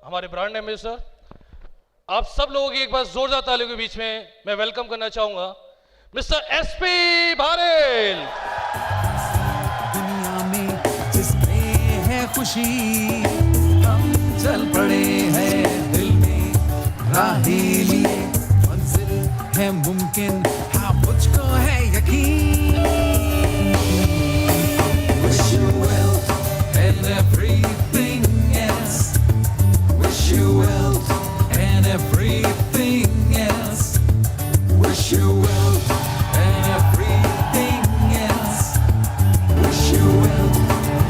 हमारे brand ambassador, आप सब लोगों की एक बार जोरदार तालियों के बीच में मैं वेलकम करना चाहूंगा मिस्टर एसपी भारेल। दुनिया में जिसमें है खुशी हम चल पड़े हैं, दिल में राहें लिए मंजिल है मुमकिन, हाँ मुझको है यकीन। Wish you wealth and everything else, wish you wealth and everything else, wish you wealth and everything else, wish you wealth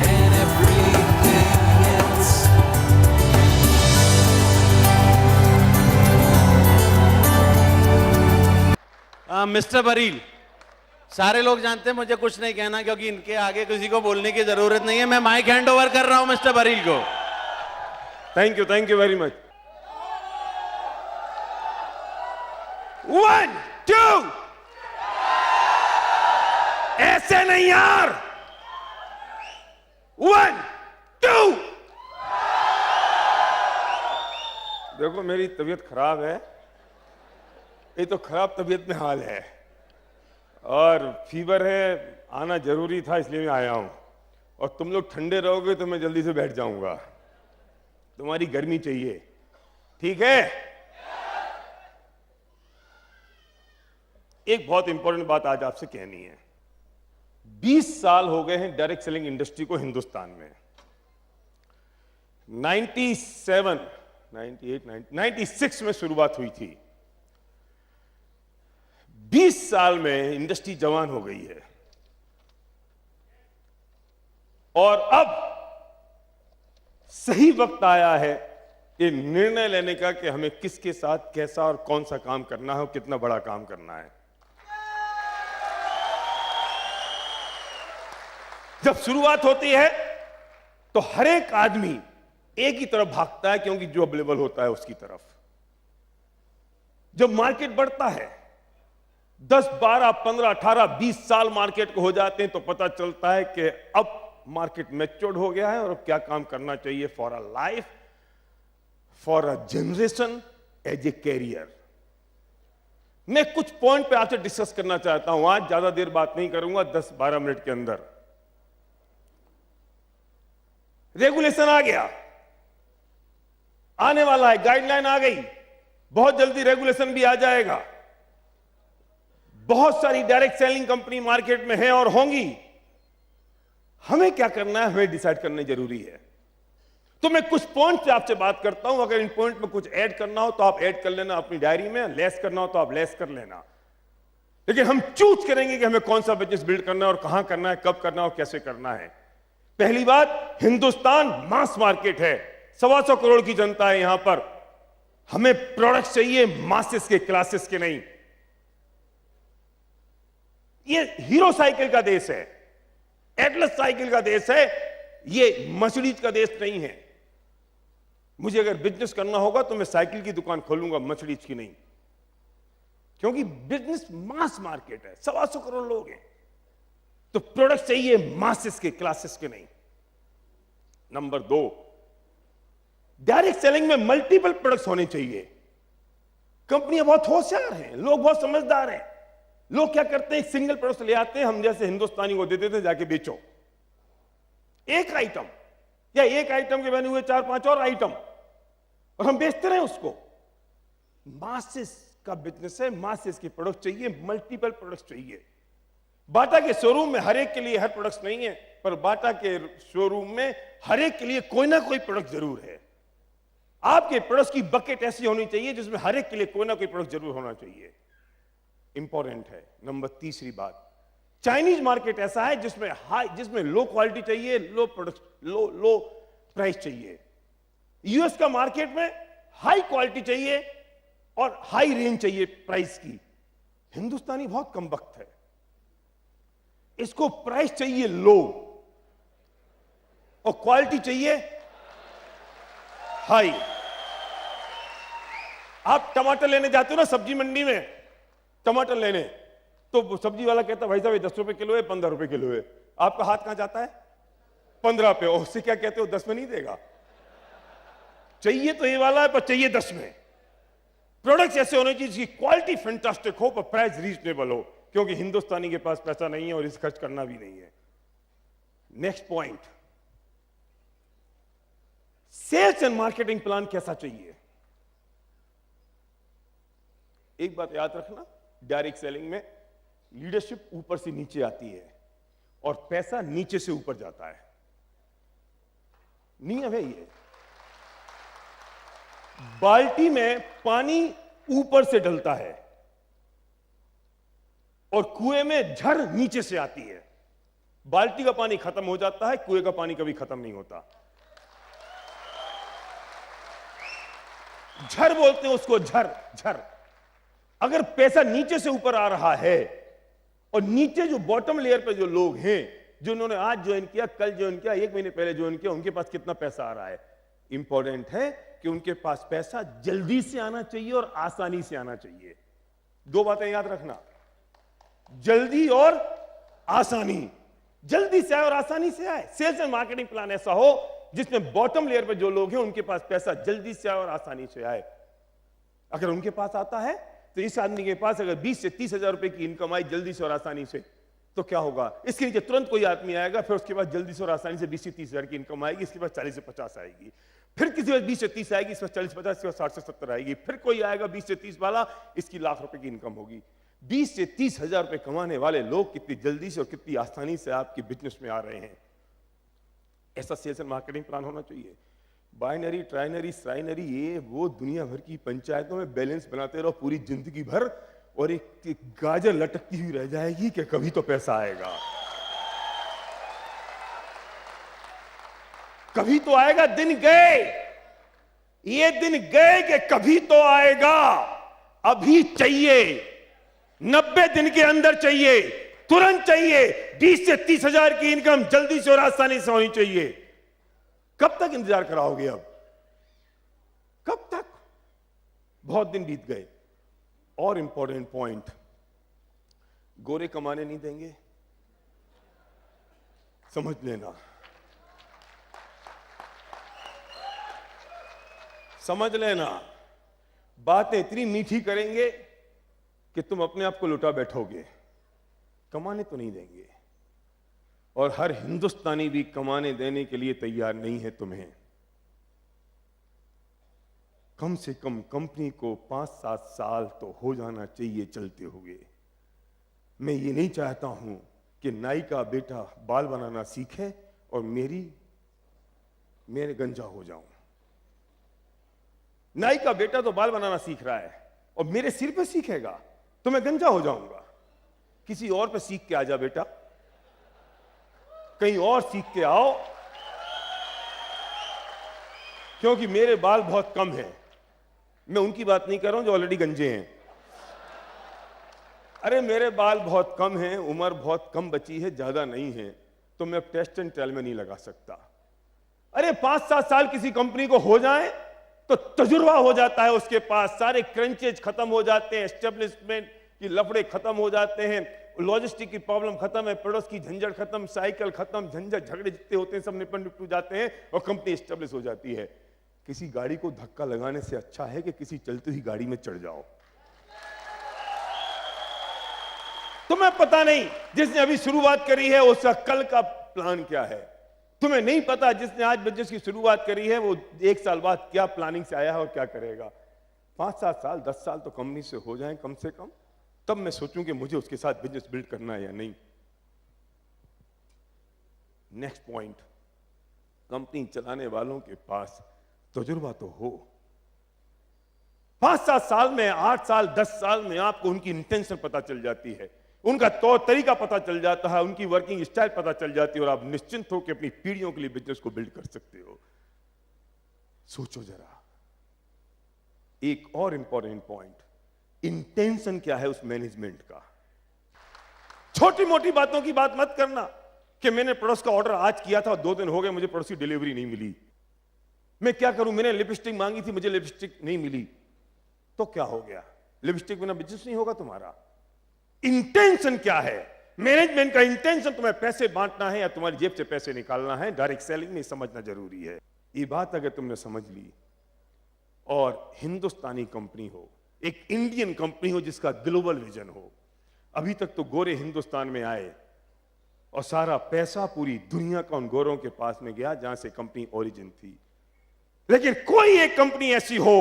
and everything else. Mister बरील, सारे लोग जानते हैं मुझे कुछ नहीं कहना क्योंकि इनके आगे किसी को बोलने की जरूरत नहीं है। मैं माइक हैंड ओवर कर रहा हूं मिस्टर बरील को। Thank you very much. 1 2 ऐसे नहीं यार। 1 2 देखो मेरी तबीयत खराब है, ये तो खराब तबीयत में हाल है और फीवर है, आना जरूरी था इसलिए मैं आया हूं। और तुम लोग ठंडे रहोगे तो मैं जल्दी से बैठ जाऊंगा, तुम्हारी गर्मी चाहिए, ठीक है? एक बहुत इंपॉर्टेंट बात आज आपसे कहनी है। 20 साल हो गए हैं डायरेक्ट सेलिंग इंडस्ट्री को हिंदुस्तान में। 97, 98, 96 में शुरुआत हुई थी। 20 साल में इंडस्ट्री जवान हो गई है और अब सही वक्त आया है ये निर्णय लेने का कि हमें किसके साथ कैसा और कौन सा काम करना है और कितना बड़ा काम करना है। जब शुरुआत होती है तो हर एक आदमी एक ही तरफ भागता है क्योंकि जो अवेलेबल होता है उसकी तरफ। जब मार्केट बढ़ता है 10, 12, 15, 18, 20 साल मार्केट को हो जाते हैं तो पता चलता है कि अब मार्केट मैच्योर्ड हो गया है और अब क्या काम करना चाहिए for a life, for a generation, as a career. मैं कुछ पॉइंट पे आपसे डिस्कस करना चाहता हूं आज, ज्यादा देर बात नहीं करूंगा, 10-12 मिनट के अंदर। रेगुलेशन आ गया, आने वाला है, गाइडलाइन आ गई, बहुत जल्दी रेगुलेशन भी आ जाएगा। बहुत सारी डायरेक्ट सेलिंग कंपनी मार्केट में है और होंगी। हमें क्या करना है, हमें डिसाइड करना जरूरी है। तो मैं कुछ पॉइंट से आपसे बात करता हूं, अगर इन पॉइंट में कुछ ऐड करना हो तो आप ऐड कर लेना अपनी डायरी में, लेस करना हो तो आप लेस कर लेना। लेकिन हम चूज करेंगे कि हमें कौन सा बिजनेस बिल्ड करना है और कहां करना है, कब करना है और कैसे करना है। पहली बात, हिंदुस्तान मास मार्केट है, 125 करोड़ की जनता है यहां पर। हमें प्रोडक्ट चाहिए मासेस के, क्लासेस के नहीं। ये हीरो साइकिल का देश है, एटलस साइकिल का देश है, ये मर्सिडीज का देश नहीं है। मुझे अगर बिजनेस करना होगा तो मैं साइकिल की दुकान खोलूंगा, मर्सिडीज की नहीं, क्योंकि बिजनेस मास मार्केट है, 125 करोड़ लोग हैं। तो प्रोडक्ट चाहिए मासेस के, क्लासेस के नहीं। नंबर 2, डायरेक्ट सेलिंग में मल्टीपल प्रोडक्ट्स होने चाहिए। कंपनियां बहुत होशियार हैं, लोग बहुत समझदार हैं। लोग क्या करते हैं, एक सिंगल प्रोडक्ट ले आते हैं, हम जैसे हिंदुस्तानी को दे देते हैं, जाके बेचो एक आइटम, या एक आइटम के बने हुए 4-5 और आइटम, और हम बेचते रहे उसको। मासेस का बिजनेस है, मासेस के प्रोडक्ट चाहिए, मल्टीपल प्रोडक्ट्स चाहिए। बाटा के शोरूम में हर एक के लिए हर प्रोडक्ट नहीं है, पर बाटा के शोरूम में हर एक के लिए कोई ना कोई प्रोडक्ट जरूर है। आपके प्रोडक्ट की बकेट ऐसी होनी चाहिए जिसमें हर एक के लिए कोई ना कोई प्रोडक्ट जरूर होना चाहिए। इंपॉर्टेंट है। नंबर 3री बात, चाइनीज मार्केट ऐसा है जिसमें लो क्वालिटी चाहिए, लो प्रोडक्ट, लो प्राइस चाहिए। यूएस का मार्केट में हाई क्वालिटी चाहिए और हाई रेंज चाहिए प्राइस की। हिंदुस्तानी बहुत कम वक्त है, इसको प्राइस चाहिए लो और क्वालिटी चाहिए हाई। आप टमाटर लेने जाते हो ना सब्जी मंडी में, टमाटर लेने, तो सब्जी वाला कहता है भाई साहब ये 10 रुपए किलो है, 15 रुपए किलो है। आपका हाथ कहां जाता है? 15 पे। उससे क्या कहते हो, 10 में नहीं देगा। चाहिए तो ये वाला है, पर चाहिए 10 में। प्रोडक्ट्स ऐसे होने चाहिए जिसकी क्वालिटी फैंटास्टिक हो पर प्राइस रीजनेबल हो, क्योंकि हिंदुस्तानी के पास पैसा नहीं है और इस खर्च करना भी नहीं है। Next point, sales and marketing plan कैसा चाहिए? एक बात याद रखना, डायरेक्ट सेलिंग में लीडरशिप ऊपर से नीचे आती है और पैसा नीचे से ऊपर जाता है। नियम है ये। बाल्टी में पानी ऊपर से डलता है और कुएं में झर नीचे से आती है। बाल्टी का पानी खत्म हो जाता है, कुएं का पानी कभी खत्म नहीं होता। झर बोलते हैं उसको, झर झर। अगर पैसा नीचे से ऊपर आ रहा है और नीचे जो बॉटम लेयर पे जो लोग हैं, जिन्होंने आज ज्वाइन किया, कल ज्वाइन किया, 1 महीने पहले ज्वाइन किया, उनके पास कितना पैसा आ रहा है? इंपॉर्टेंट है कि उनके पास पैसा जल्दी से आना चाहिए और आसानी से आना चाहिए। 2 बातें याद रखना, जल्दी और आसानी। जल्दी से आए और आसानी से आए। सेल्स एंड मार्केटिंग प्लान ऐसा हो जिसमें बॉटम लेयर पे जो लोग हैं उनके पास पैसा जल्दी से आए और आसानी से आए। अगर उनके पास आता है तो इस आदमी के पास अगर 20 से 30 हजार रुपए की इनकम आई जल्दी से और आसानी से, तो क्या होगा? इसके नीचे तुरंत कोई आदमी आएगा, फिर उसके बाद जल्दी से और आसानी से 20 से 30 हजार की इनकम आएगी, इसके बाद 40 से 50 आएगी, फिर किसी वक्त 20 से 30 आएगी, इसके बाद 40 से 50, इसके बाद 60 से 70 आएगी, फिर कोई आएगा 20 से 30 वाला, इसकी लाख रुपए की इनकम होगी। 20 से 30 हजार रुपए कमाने वाले लोग कितनी जल्दी से और कितनी आसानी से आपके बिजनेस में आ रहे हैं। ऐसा सेल्स एंड मार्केटिंग प्लान होना चाहिए। बाइनरी, ट्राइनरी, साइनरी, ये वो दुनिया भर की पंचायतों में बैलेंस बनाते रहो पूरी जिंदगी भर और एक गाजर लटकती हुई रह जाएगी कि कभी तो पैसा आएगा, कभी तो आएगा। दिन गए, ये दिन गए कि कभी तो आएगा। अभी चाहिए, 90 दिन के अंदर चाहिए, तुरंत चाहिए। 20 से 30 हजार की इनकम जल्दी से और आसानी से होनी चाहिए। कब तक इंतजार कराओगे? अब कब तक? बहुत दिन बीत गए। और इंपॉर्टेंट पॉइंट, गोरे कमाने नहीं देंगे, समझ लेना, समझ लेना। बातें इतनी मीठी करेंगे कि तुम अपने आप को लुटा बैठोगे, कमाने तो नहीं देंगे। और हर हिंदुस्तानी भी कमाने देने के लिए तैयार नहीं है तुम्हें। कम से कम कंपनी को 5-7 साल तो हो जाना चाहिए चलते हुए। मैं ये नहीं चाहता हूं कि नाई का बेटा बाल बनाना सीखे और मेरे गंजा हो जाऊं। नाई का बेटा तो बाल बनाना सीख रहा है और मेरे सिर पे सीखेगा तो मैं गंजा हो जाऊंगा। किसी और पे सीख के आ जा बेटा, कहीं और सीख के आओ, क्योंकि मेरे बाल बहुत कम हैं। मैं उनकी बात नहीं कर रहा हूं जो ऑलरेडी गंजे हैं। अरे मेरे बाल बहुत कम हैं, उम्र बहुत कम बची है, ज्यादा नहीं है, तो मैं टेस्ट एंड ट्रायल में नहीं लगा सकता। अरे 5-7 साल किसी कंपनी को हो जाए तो तजुर्बा हो जाता है उसके पास, सारे क्रंचेज खत्म हो जाते हैं, एस्टेब्लिशमेंट की लफड़े खत्म हो जाते हैं, लॉजिस्टिक की प्रॉब्लम खत्म है, प्रोडक्ट्स की झंझट खत्म, साइकिल खत्म, झंझट झगड़े जितने होते हैं सब निपट जाते हैं और कंपनी एस्टेब्लिश हो जाती है। किसी गाड़ी को धक्का लगाने से अच्छा है कि किसी चलती हुई गाड़ी में चढ़ जाओ। तुम्हें पता नहीं जिसने अभी शुरुआत करी है उसका कल का प्लान क्या है। तुम्हें नहीं पता जिसने आज बिजनेस की शुरुआत करी है वो 1 साल बाद क्या प्लानिंग से आया है और क्या करेगा। 5-7 साल 10 साल तो कंपनी से हो जाएं कम से कम, तब मैं सोचूं कि मुझे उसके साथ बिजनेस बिल्ड करना है या नहीं। नेक्स्ट पॉइंट, कंपनी चलाने वालों के पास तजुर्बा तो हो। 5-7 साल में, 8 साल, 10 साल में आपको उनकी इंटेंशन पता चल जाती है, उनका तौर तरीका पता चल जाता है, उनकी वर्किंग स्टाइल पता चल जाती है और आप निश्चिंत हो कि अपनी पीढ़ियों के लिए बिजनेस को बिल्ड कर सकते हो। सोचो जरा। एक और इंपॉर्टेंट पॉइंट, इंटेंशन क्या है उस मैनेजमेंट का। छोटी मोटी बातों की बात मत करना कि मैंने प्रोडक्ट्स का ऑर्डर आज किया था और 2 दिन हो गए मुझे प्रोडक्ट्स की डिलीवरी नहीं मिली, मैं क्या करूं, मैंने लिपस्टिक मांगी थी मुझे लिपस्टिक नहीं मिली, तो क्या हो गया? लिपस्टिक बिना बिजनेस नहीं होगा तुम्हारा। इंटेंशन क्या है? मैनेजमेंट का इंटेंशन तुम्हें पैसे बांटना है या तुम्हारी जेब से पैसे निकालना है, डायरेक्ट सेलिंग में समझना जरूरी है। ये बात अगर तुमने समझ ली और हिंदुस्तानी कंपनी हो, एक इंडियन कंपनी हो जिसका ग्लोबल विजन हो। अभी तक तो गोरे हिंदुस्तान में आए और सारा पैसा पूरी दुनिया का उन गोरों के पास में गया जहां से कंपनी ओरिजिन थी। लेकिन कोई एक कंपनी ऐसी हो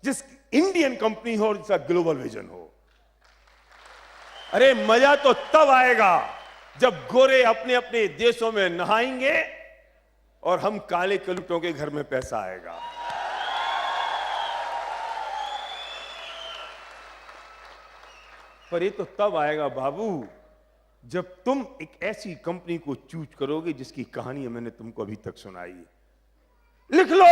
जिस इंडियन कंपनी हो और जिसका ग्लोबल विजन हो। अरे मजा तो तब आएगा जब गोरे अपने अपने देशों में नहाएंगे और हम काले कलुटों के घर में पैसा आएगा। पर ये तो तब आएगा बाबू जब तुम एक ऐसी कंपनी को चूज करोगे जिसकी कहानी मैंने तुमको अभी तक सुनाई। लिख लो,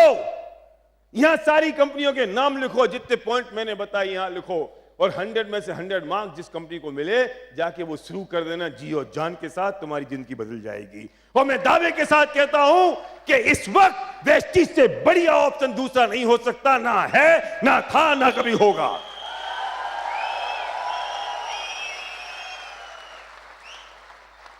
यहां सारी कंपनियों के नाम लिखो, जितने पॉइंट मैंने बताए यहां लिखो, और 100 में से 100 मार्क्स जिस कंपनी को मिले जाके वो शुरू कर देना जी और जान के साथ, तुम्हारी जिंदगी बदल जाएगी। और मैं दावे के साथ कहता हूं कि इस वक्त वेस्टीज से बढ़िया ऑप्शन दूसरा नहीं हो सकता, ना है, ना था, ना कभी होगा।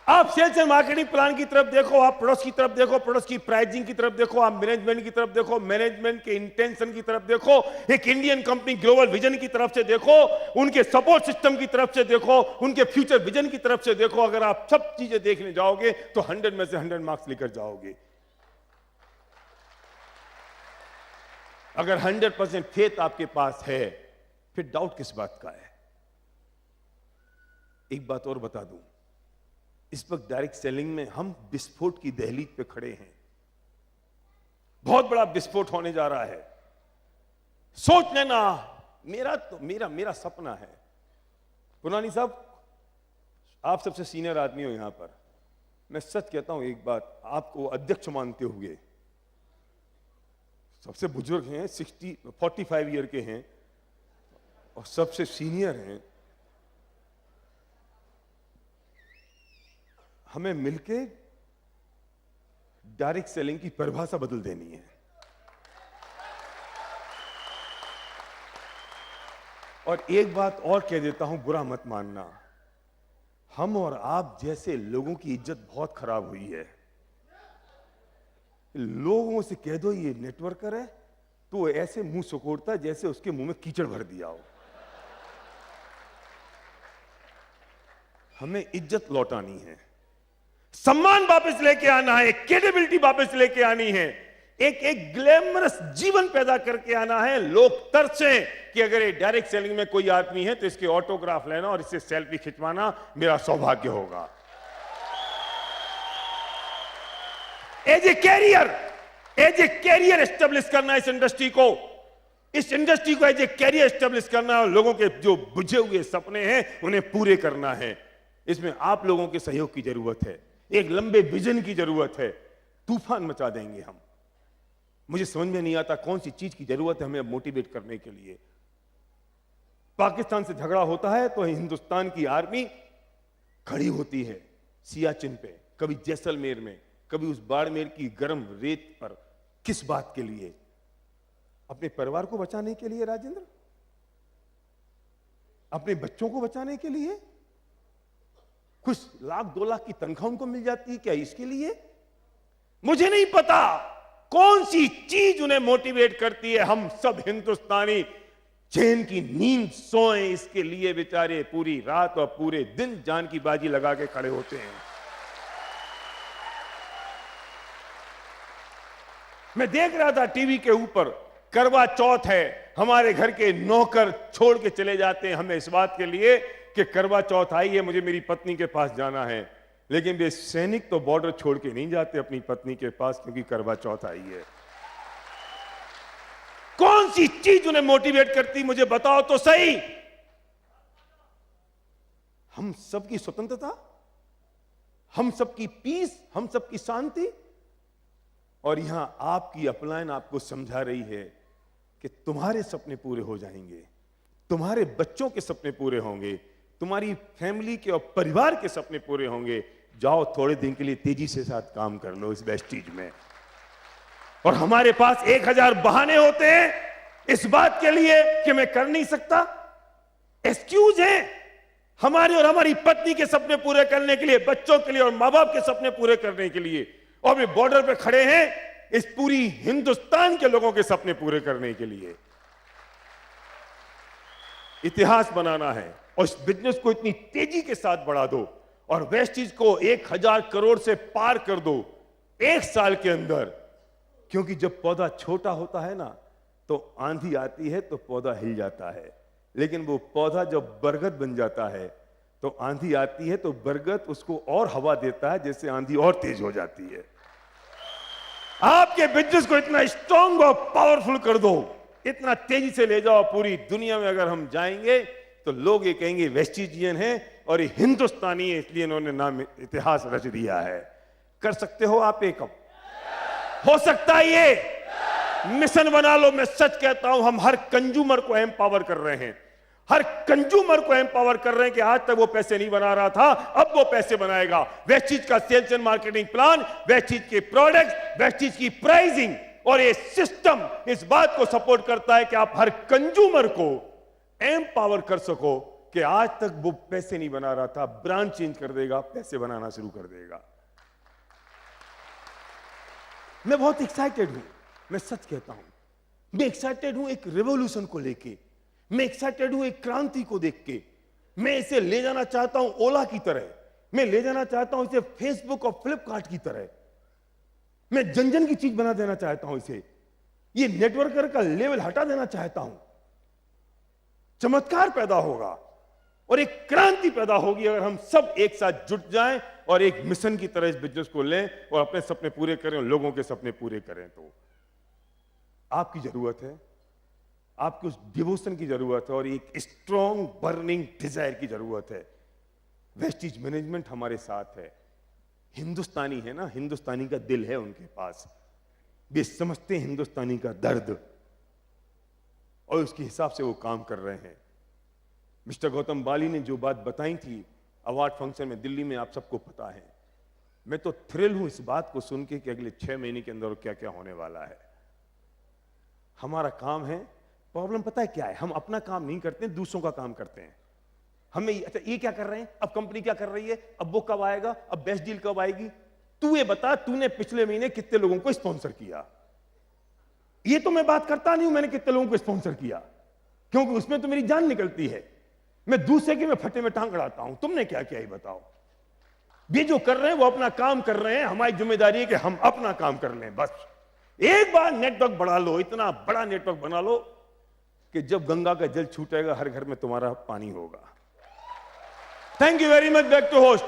आप सेल्स एंड मार्केटिंग प्लान की तरफ देखो, आप प्रोडक्ट्स की तरफ देखो, प्रोडक्ट्स की प्राइसिंग की तरफ देखो, आप मैनेजमेंट की तरफ देखो, मैनेजमेंट के इंटेंशन की तरफ देखो, एक इंडियन कंपनी ग्लोबल विजन की तरफ से देखो, उनके सपोर्ट सिस्टम की तरफ से देखो, उनके फ्यूचर विजन की तरफ से देखो। अगर आप सब चीजें देखने जाओगे तो 100 में से 100 मार्क्स लेकर जाओगे। अगर 100% फेथ आपके पास है फिर डाउट किस बात का है। एक बात और बता दूं, इस वक्त डायरेक्ट सेलिंग में हम विस्फोट की दहलीज पे खड़े हैं। बहुत बड़ा विस्फोट होने जा रहा है। सोच लेना, मेरा सपना है। पुरानी साहब, आप सबसे सीनियर आदमी हो यहां पर, मैं सच कहता हूं एक बात, आपको अध्यक्ष मानते हुए, सबसे बुजुर्ग हैं, 45 ईयर के हैं और सबसे सीनियर हैं, हमें मिलके डायरेक्ट सेलिंग की परिभाषा बदल देनी है। और एक बात और कह देता हूं, बुरा मत मानना, हम और आप जैसे लोगों की इज्जत बहुत खराब हुई है। लोगों से कह दो ये नेटवर्कर है तो ऐसे मुंह सुकोड़ता जैसे उसके मुंह में कीचड़ भर दिया हो। हमें इज्जत लौटानी है, सम्मान वापस लेके आना है, क्रेडिबिलिटी वापस लेके आनी है, एक ग्लैमरस जीवन पैदा करके आना है। लोग तरसें कि अगर ये डायरेक्ट सेलिंग में कोई आदमी है तो इसके ऑटोग्राफ लेना और इससे सेल्फी खिंचवाना मेरा सौभाग्य होगा। एज ए कैरियर एस्टेब्लिश करना इस इंडस्ट्री को एज ए कैरियर एस्टेब्लिश करना और लोगों के जो बुझे हुए सपने हैं उन्हें पूरे करना है। इसमें आप लोगों के सहयोग की जरूरत है, एक लंबे विजन की जरूरत है। तूफान मचा देंगे हम। मुझे समझ में नहीं आता कौन सी चीज की जरूरत है हमें मोटिवेट करने के लिए। पाकिस्तान से झगड़ा होता है तो हिंदुस्तान की आर्मी खड़ी होती है सियाचिन पे, कभी जैसलमेर में, कभी उस बाड़मेर की गर्म रेत पर। किस बात के लिए? अपने परिवार को बचाने के लिए राजेंद्र, अपने बच्चों को बचाने के लिए। कुछ लाख 2 लाख की तनख्वाह उनको मिल जाती है क्या इसके लिए? मुझे नहीं पता कौन सी चीज उन्हें मोटिवेट करती है। हम सब हिंदुस्तानी चैन की नींद सोए इसके लिए बेचारे पूरी रात और पूरे दिन जान की बाजी लगा के खड़े होते हैं। मैं देख रहा था टीवी के ऊपर, करवा चौथ है, हमारे घर के नौकर छोड़ के चले जाते हैं हमें इस बात के लिए कि करवा चौथ आई है, मुझे मेरी पत्नी के पास जाना है। लेकिन वे सैनिक तो बॉर्डर छोड़ के नहीं जाते अपनी पत्नी के पास क्योंकि करवा चौथ आई है। कौन सी चीज उन्हें मोटिवेट करती मुझे बताओ तो सही। हम सबकी स्वतंत्रता, हम सबकी पीस, हम सबकी शांति। और यहां आपकी अपलाइन आपको समझा रही है कि तुम्हारे सपने पूरे हो जाएंगे, तुम्हारे बच्चों के सपने पूरे होंगे, तुम्हारी फैमिली के और परिवार के सपने पूरे होंगे। जाओ थोड़े दिन के लिए तेजी से साथ काम कर लो इस वेस्टीज में। और हमारे पास 1000 बहाने होते हैं इस बात के लिए कि मैं कर नहीं सकता। एक्सक्यूज है हमारे और हमारी पत्नी के सपने पूरे करने के लिए, बच्चों के लिए और मां बाप के सपने पूरे करने के लिए। और वे बॉर्डर पे खड़े हैं इस पूरी हिंदुस्तान के लोगों के सपने पूरे करने के लिए। इतिहास बनाना है और इस बिजनेस को इतनी तेजी के साथ बढ़ा दो और वेस्टीज को 1000 करोड़ से पार कर दो 1 साल के अंदर। क्योंकि जब पौधा छोटा होता है ना तो आंधी आती है तो पौधा हिल जाता है, लेकिन वो पौधा जब बरगद बन जाता है तो आंधी आती है तो बरगद उसको और हवा देता है, जैसे आंधी और तेज हो जाती है। आपके बिजनेस को इतना स्ट्रांग और पावरफुल कर दो, इतना तेजी से ले जाओ। पूरी दुनिया में अगर हम जाएंगे तो लोग ये कहेंगे वेस्टिजियन है और ये हिंदुस्तानी है, इसलिए इन्होंने नाम इतिहास रच दिया है। कर सकते हो आप एक? हो सकता है ये मिशन बना लो। मैं सच कहता हूं, हम हर कंज्यूमर को एम्पावर कर रहे हैं, हर कंज्यूमर को एम्पावर कर रहे हैं कि आज तक वो पैसे नहीं बना रहा था, अब वो पैसे बनाएगा। वेस्टीज का sales and marketing plan, Vestige के प्रोडक्ट्स, वेस्टीज की प्राइसिंग और ये सिस्टम इस बात को सपोर्ट करता है कि आप हर कंज्यूमर को एम्पावर कर सको कि आज तक वो पैसे नहीं बना रहा था, ब्रांड चेंज कर देगा, पैसे बनाना शुरू कर देगा। मैं बहुत एक्साइटेड हूं, मैं सच कहता हूं, मैं एक्साइटेड हूं एक रिवॉल्यूशन को लेके, मैं एक्साइटेड हूं एक क्रांति को देख के। मैं इसे ले जाना चाहता हूं ओला की तरह, मैं ले जाना चाहता हूं इसे फेसबुक और फ्लिपकार्ट की तरह। मैं जन जन की चीज बना देना चाहता हूं इसे, ये नेटवर्कर का लेवल हटा देना चाहता हूं। चमत्कार पैदा होगा और एक क्रांति पैदा होगी अगर हम सब एक साथ जुट जाएं और एक मिशन की तरह इस बिजनेस को लें और अपने सपने पूरे करें और लोगों के सपने पूरे करें। तो आपकी जरूरत है, आपकी उस डिवोशन की जरूरत है और एक स्ट्रॉन्ग बर्निंग डिजायर की जरूरत है। वेस्टीज मैनेजमेंट हमारे साथ है, हिंदुस्तानी है ना, हिंदुस्तानी का दिल है उनके पास, वे समझते हैं हिंदुस्तानी का दर्द और उसके हिसाब से वो काम कर रहे हैं। मिस्टर गौतम बाली ने जो बात बताई थी अवार्ड फंक्शन में दिल्ली में, आप सबको पता है। मैं तो थ्रिल हूं इस बात को सुन के कि अगले 6 महीने के अंदर क्या क्या होने वाला है। हमारा काम है, प्रॉब्लम पता है क्या है, हम अपना काम नहीं करते, दूसरों का काम करते हैं। हमें अच्छा ये क्या कर रहे हैं, अब कंपनी क्या कर रही है, अब वो कब आएगा, अब बेस्ट डील कब आएगी। तू ये बता, तूने पिछले महीने कितने लोगों को स्पॉन्सर किया। ये तो मैं बात करता नहीं हूं मैंने कितने लोगों को स्पॉन्सर किया, क्योंकि उसमें तो मेरी जान निकलती है। मैं दूसरे के मैं फटे में टांग अड़ाता हूं, तुमने क्या किया ये बताओ। ये जो कर रहे हैं वो अपना काम कर रहे हैं, हमारी जिम्मेदारी है कि हम अपना काम कर लें। बस एक बार नेटवर्क बढ़ा लो, इतना बड़ा नेटवर्क बना लो कि जब गंगा का जल छूटेगा हर घर में तुम्हारा पानी होगा। Thank you very much. Back to host.